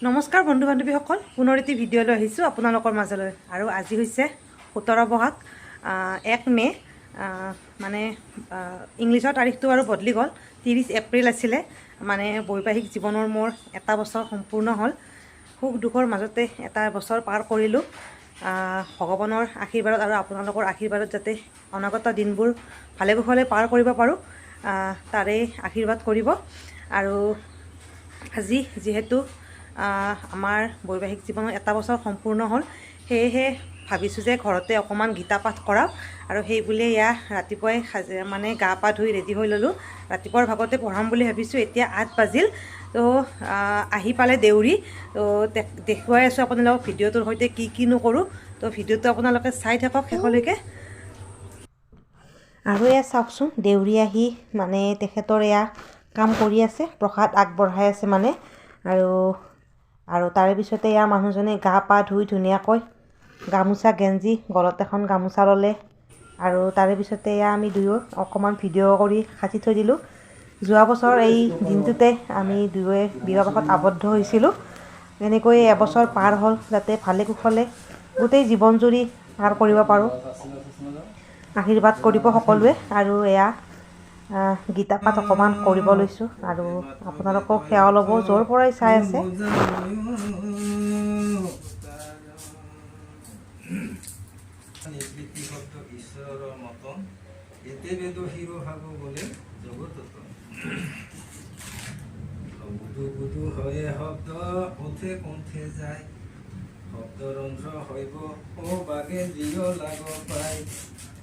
নমস্কাৰ বন্ধু বান্ধৱীসকল, পুনৰ এটি ভিডিঅ' লৈ আহিছোঁ আপোনালোকৰ মাজলৈ। আৰু আজি হৈছে 17 বহাগ 1 মে'। মানে ইংলিছৰ তাৰিখটো আৰু বদলি গ'ল, 30 এপ্ৰিল আছিলে। মানে বৈবাহিক জীৱনৰ মোৰ এটা বছৰ সম্পূৰ্ণ হ'ল। সুখ দুখৰ মাজতে এটা বছৰ পাৰ কৰিলোঁ। ভগৱানৰ আশীৰ্বাদত আৰু আপোনালোকৰ আশীৰ্বাদত যাতে অনাগত দিনবোৰ ভালে কুশলে পাৰ কৰিব পাৰোঁ, তাৰেই আশীৰ্বাদ কৰিব। আৰু আজি যিহেতু আমাৰ বৈবাহিক জীৱনত এটা বছৰ সম্পূৰ্ণ হ'ল, সেয়েহে ভাবিছোঁ যে ঘৰতে অকণমান গীতা পাঠ কৰাওঁ। আৰু সেই বুলিয়ে ৰাতিপুৱাই মানে গা পা ধুই ৰেডি হৈ ল'লোঁ। ৰাতিপুৱাৰ ভাগতে পঢ়াম বুলি ভাবিছোঁ। এতিয়া 8 বাজিল, তো আহি পালে দেউৰী। তো দেখুৱাই আছোঁ আপোনালোকক ভিডিঅ'টোৰ সৈতে কিনো কৰোঁ। তো ভিডিঅ'টো আপোনালোকে চাই থাকক শেষলৈকে। আৰু চাওকচোন, দেউৰী আহি মানে তেখেতৰ কাম কৰি আছে, প্ৰসাদ আগবঢ়াই আছে মানে। আৰু তাৰে পিছতে মানুহজনে গা পা ধুই ধুনীয়াকৈ গামোচা গেঞ্জি গলত এখন গামোচা ল'লে। আৰু তাৰে পিছতে আমি দুয়ো অকণমান ভিডিঅ' কৰি সাঁচি থৈ দিলোঁ। যোৱা বছৰ এই দিনটোতে আমি দুয়োৱে বিবাহপাশত আবদ্ধ হৈছিলোঁ। এনেকৈ এবছৰ পাৰ হ'ল, যাতে ভালে কুশলে গোটেই জীৱনজুৰি পাৰ কৰিব পাৰোঁ। আশীৰ্বাদ কৰিব সকলোৱে। আৰু গীতা পাঠ অকণমান কৰিব লৈছোঁ আৰু আপোনালোকক সেৱা ল'ব য'ৰ পৰাই চাই আছে। ঈশ্বৰৰ মতন এতে বেদ শিৰোহাব বলে জগতত বুধু বুধু হয়ে শব্দ পথে কণ্ঠে যায়, শব্দৰন্ধ্ৰ হইব ও বাগে জিৰ লাগ পায়,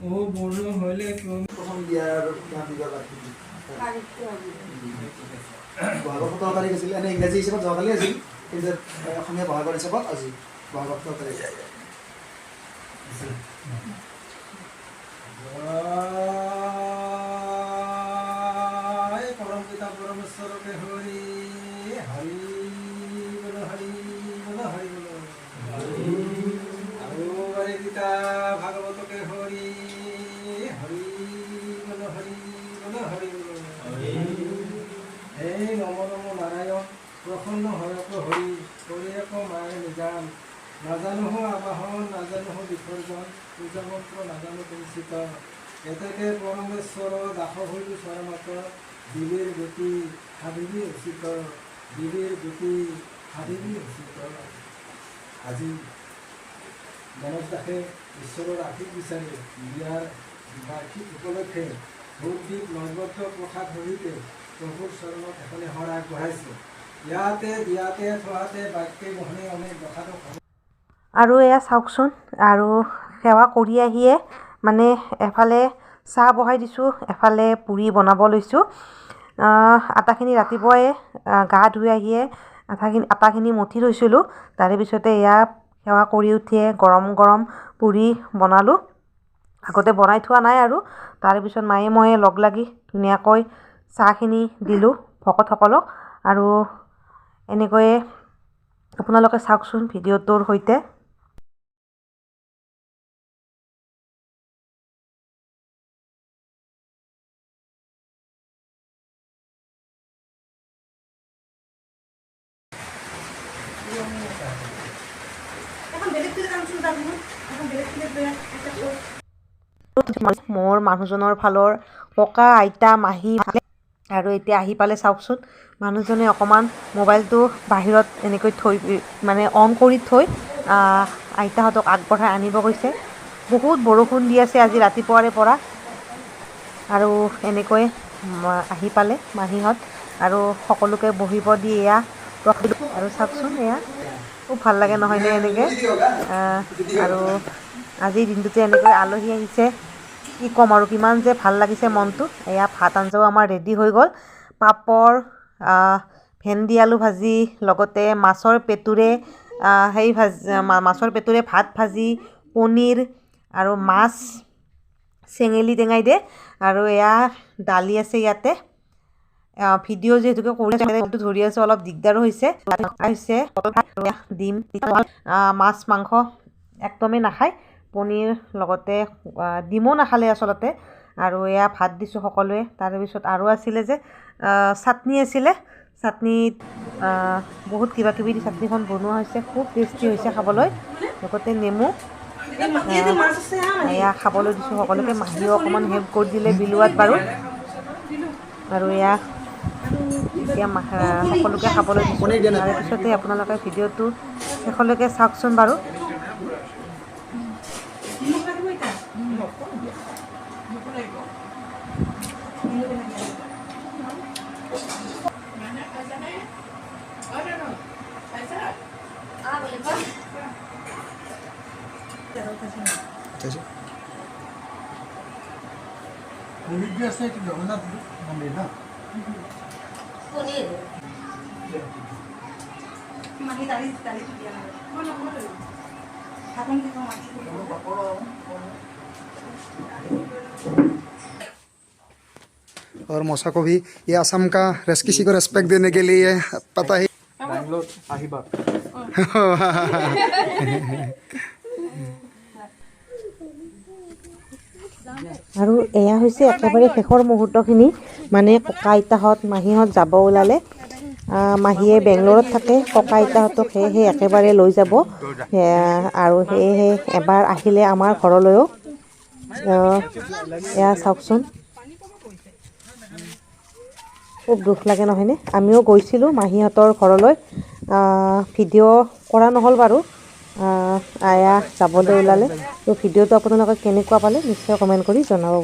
ও বৰ্ণ হইলে প্ৰথম বিয়াৰ বহাগৰ 17 তাৰিখ আছিল। এনে ইংৰাজী হিচাপত যোৱাকালি আছিল, কিন্তু অসমীয়া বহাগৰ হিচাপত আজি বহাগৰ 17 তাৰিখ। পৰম পিতা পৰমেশ্বৰকে হৰি হৰি বল হৰি বল হৰি বল। আৰু বাৰে পিতা ভাগৱতকে হৰি হৰি বল হৰি বল হৰি বল। এই নম নম নাৰায়ণ প্ৰসন্ন হয়ক হৰি কৰি এক মায়ে নিজান, নাজানো আবাহন নাজানো বিসৰ্জন, পূজা মন্ত্ৰ নাজানো পৰিচিত, এতেকে পৰমেশ্বৰ দাস হইল স্বৰমাত, দিবীৰ গতি হাবিবি উচিত, দিবীৰ গতি হাবিবি উচিত। আজি গণেশ দাসে ঈশ্বৰৰ আশীষ বিচাৰি বিয়াৰ বাৰ্ষিক উপলক্ষে ভোগ দীপ নৈবদ্য প্ৰসাদ সহিতে প্ৰভুৰ চৰণত এখনে শৰ আগবঢ়াইছে। ইয়াতে দিয়াতে থোৱাতে বাক্যে মোহনে অনেক কথাটো। আৰু চাওকচোন, আৰু সেৱা কৰি আহিয়ে মানে এফালে চাহ বহাই দিছোঁ, এফালে পুৰি বনাব লৈছোঁ। আটাখিনি ৰাতিপুৱাই গা ধুই আহিয়ে আটাখিনি মঠি থৈছিলোঁ। তাৰে পিছতে সেৱা কৰি উঠিয়ে গৰম গৰম পুৰি বনালোঁ। আগতে বনাই থোৱা নাই আৰু। তাৰে পিছত মায়ে ময়ে লগ লাগি ধুনীয়াকৈ চাহখিনি দিলোঁ ভকতসকলক। আৰু এনেকৈয়ে আপোনালোকে চাওকচোন ভিডিঅ'টোৰ সৈতে। মোৰ মানুহজনৰ ফালৰ ককা আইতা মাহী, আৰু এতিয়া আহি পালে চাওকচোন, মানুহজনে অকণমান মোবাইলটো বাহিৰত এনেকৈ থৈ মানে অন কৰি থৈ আইতাহঁতক আগবঢ়াই আনিব গৈছে। বহুত বৰষুণ দি আছে আজি ৰাতিপুৱাৰে পৰা। আৰু এনেকৈ আহি পালে মাহীহঁত, আৰু সকলোকে বহিব দি আৰু চাওকচোন, খুব ভাল লাগে নহয়নে এনেকৈ। আৰু আজিৰ দিনটোতে এনেকৈ আলহী আহিছে, কি ক'ম আৰু কিমান যে ভাল লাগিছে মনটো। ভাত আঞ্জাও আমাৰ ৰেডি হৈ গ'ল। পাপৰ, ভেন্দি আলু ভাজি, লগতে মাছৰ পেটুৰে মাছৰ পেটুৰে ভাত ভাজি, পনীৰ আৰু মাছ চেঙেলী টেঙাই দিয়ে। আৰু দালি আছে ইয়াতে। ভিডিঅ' যিহেতুকে কৰি ধৰি আছোঁ, অলপ দিগদাৰো হৈছে। ডিম, মাছ মাংস একদমেই নাখায়, পনীৰ লগতে ডিমো নাখালে আচলতে। আৰু ভাত দিছোঁ সকলোৱে। তাৰে পিছত আৰু আছিলে যে চাটনি আছিলে, চাটনিত বহুত কিবা কিবি দি চাটনিখন বনোৱা হৈছে, খুব টেষ্টি হৈছে খাবলৈ। লগতে নেমু এয়া খাবলৈ দিছোঁ সকলোকে। মাহীও অকণমান হেল্প কৰি দিলে বিলোৱাত বাৰু। আৰু এয়া এতিয়া সকলোকে খাবলৈ দিছোঁ। তাৰে পিছতে আপোনালোকে ভিডিঅ'টো শেষলৈকে চাওকচোন বাৰু। और मौसा को भी ये असम का किसी को रेस्पेक्ट देने के लिए पता ही बैंगलोर আহিবা। আৰু এয়া হৈছে একেবাৰে শেষৰ মুহূৰ্তখিনি, মানে ককা আইতাহঁত মাহীহঁত যাব ওলালে। মাহীয়ে বেংগলোৰত থাকে, ককা আইতাহঁতক সেয়েহে একেবাৰে লৈ যাব। আৰু সেয়েহে এবাৰ আহিলে আমাৰ ঘৰলৈও। এয়া চাওকচোন, খুব দুখ লাগে নহয়নে? আমিও গৈছিলোঁ মাহীহঁতৰ ঘৰলৈ, ভিডিঅ' কৰা নহ'ল বাৰু। আয়া যাবলৈ ওলালে। তো ভিডিঅ'টো আপোনালোকে কেনেকুৱা পালে নিশ্চয় কমেণ্ট কৰি জনাব বুলি